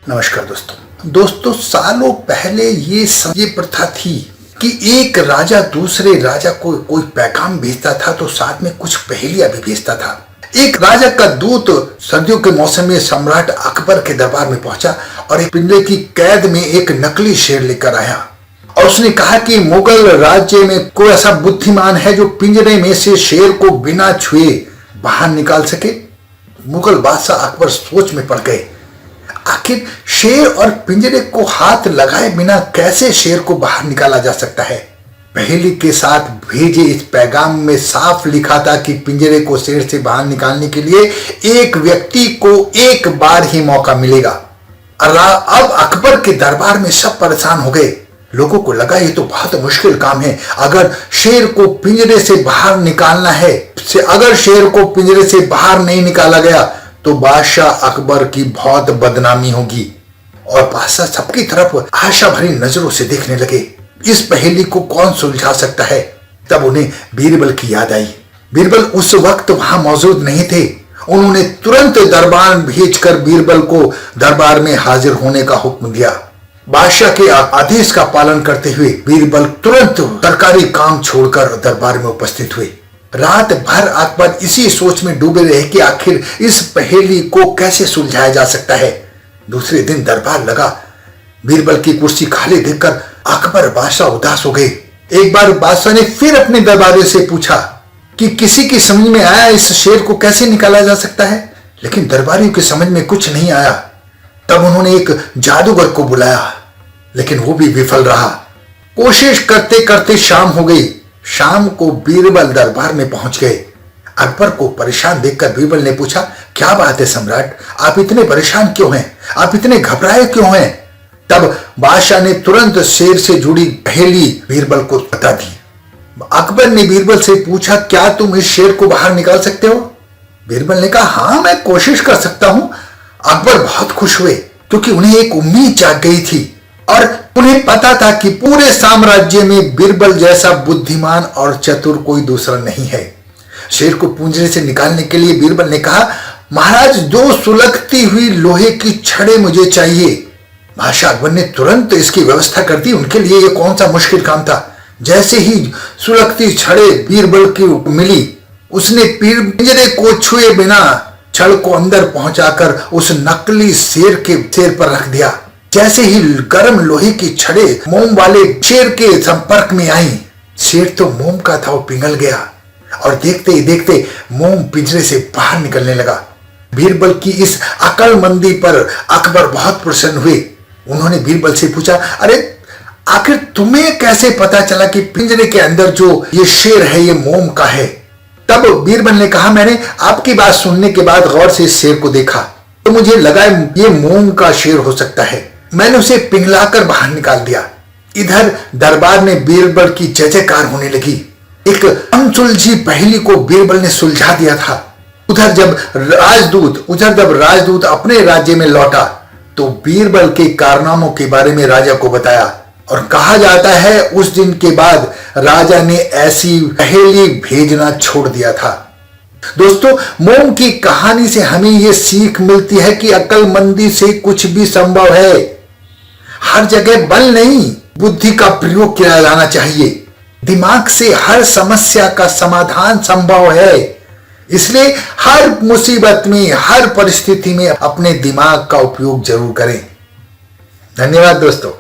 नमस्कार दोस्तों सालों पहले ये प्रथा थी कि एक राजा दूसरे राजा को कोई पैगाम भेजता था तो साथ में कुछ पहेलियां भी भेजता था। एक राजा का दूत सर्दियों के मौसम में सम्राट अकबर के दरबार में पहुंचा और एक पिंजरे की कैद में एक नकली शेर लेकर आया और उसने कहा कि मुगल राज्य में कोई ऐसा बुद्धिमान है जो पिंजरे में से शेर को बिना छुए बाहर निकाल सके। मुगल बादशाह अकबर सोच में पड़ गए, आखिर शेर और पिंजरे को हाथ लगाए बिना कैसे शेर को बाहर निकाला जा सकता है। पहेली के साथ भेजे इस पैगाम में साफ लिखा था कि पिंजरे को शेर से बाहर निकालने के लिए एक व्यक्ति को एक बार ही मौका मिलेगा। अब अकबर के दरबार में सब परेशान हो गए। लोगों को लगा ये तो बहुत मुश्किल काम है, अगर शेर को पिंजरे से बाहर निकालना है, अगर शेर को पिंजरे से बाहर नहीं निकाला गया तो बादशाह अकबर की बहुत बदनामी होगी। और बादशाह सबकी तरफ आशा भरी नजरों से देखने लगे, इस पहेली को कौन सुलझा सकता है। तब उन्हें बीरबल की याद आई। बीरबल उस वक्त वहां मौजूद नहीं थे। उन्होंने तुरंत दरबार भेजकर बीरबल को दरबार में हाजिर होने का हुक्म दिया। बादशाह के आदेश का पालन करते हुए बीरबल तुरंत सरकारी काम छोड़कर दरबार में उपस्थित हुए। रात भर अकबर इसी सोच में डूबे रहे कि आखिर इस पहेली को कैसे सुलझाया जा सकता है। दूसरे दिन दरबार लगा। बीरबल की कुर्सी खाली देखकर अकबर बादशाह उदास हो गए। एक बार बादशाह ने फिर अपने दरबारी से पूछा कि किसी की समझ में आया इस शेर को कैसे निकाला जा सकता है, लेकिन दरबारियों की समझ में कुछ नहीं आया। तब उन्होंने एक जादूगर को बुलाया, लेकिन वो भी विफल रहा। कोशिश करते करते शाम हो गई। शाम को बीरबल दरबार में पहुंच गए। अकबर को परेशान देखकर बीरबल ने पूछा, क्या बात है सम्राट, आप इतने परेशान क्यों हैं, आप इतने घबराए क्यों हैं। तब बादशाह ने तुरंत शेर से जुड़ी पहेली बीरबल को बता दी। अकबर ने बीरबल से पूछा, क्या तुम इस शेर को बाहर निकाल सकते हो। बीरबल ने कहा, हाँ मैं कोशिश कर सकता हूं। अकबर बहुत खुश हुए क्योंकि उन्हें एक उम्मीद जाग गई थी और उन्हें पता था कि पूरे साम्राज्य में बीरबल जैसा बुद्धिमान और चतुर कोई दूसरा नहीं है। शेर को पिंजरे से निकालने के लिए बीरबल ने कहा, महाराज 2 सुलगती हुई लोहे की छड़ें मुझे चाहिए। बादशाह अकबर ने तुरंत इसकी व्यवस्था कर दी। उनके लिए यह कौन सा मुश्किल काम था। जैसे ही सुलगती छड़ें बीरबल की मिली, उसने पिंजरे को छुए बिना छड़ को अंदर पहुंचाकर उस नकली शेर पर रख दिया। जैसे ही गर्म लोहे की छड़ें मोम वाले शेर के संपर्क में आई, शेर तो मोम का था, वो पिघल गया और देखते ही देखते मोम पिंजरे से बाहर निकलने लगा। बीरबल की इस अक्लमंदी पर अकबर बहुत प्रसन्न हुए। उन्होंने बीरबल से पूछा, अरे आखिर तुम्हें कैसे पता चला कि पिंजरे के अंदर जो ये शेर है ये मोम का है। तब बीरबल ने कहा, मैंने आपकी बात सुनने के बाद गौर से इस शेर को देखा तो मुझे लगा ये मोम का शेर हो सकता है। मैंने उसे पिघलाकर बाहर निकाल दिया। इधर दरबार में बीरबल की जय जयकार होने लगी। एक अनसुलझी पहेली को बीरबल ने सुलझा दिया था। उधर जब राजदूत अपने राज्य में लौटा तो बीरबल के कारनामों के बारे में राजा को बताया और कहा जाता है उस दिन के बाद राजा ने ऐसी पहेली भेजना छोड़ दिया था। दोस्तों, मोम की कहानी से हमें यह सीख मिलती है कि अक्लमंदी से कुछ भी संभव है। हर जगह बल नहीं, बुद्धि का प्रयोग किया जाना चाहिए। दिमाग से हर समस्या का समाधान संभव है। इसलिए हर मुसीबत में, हर परिस्थिति में अपने दिमाग का उपयोग जरूर करें। धन्यवाद दोस्तों।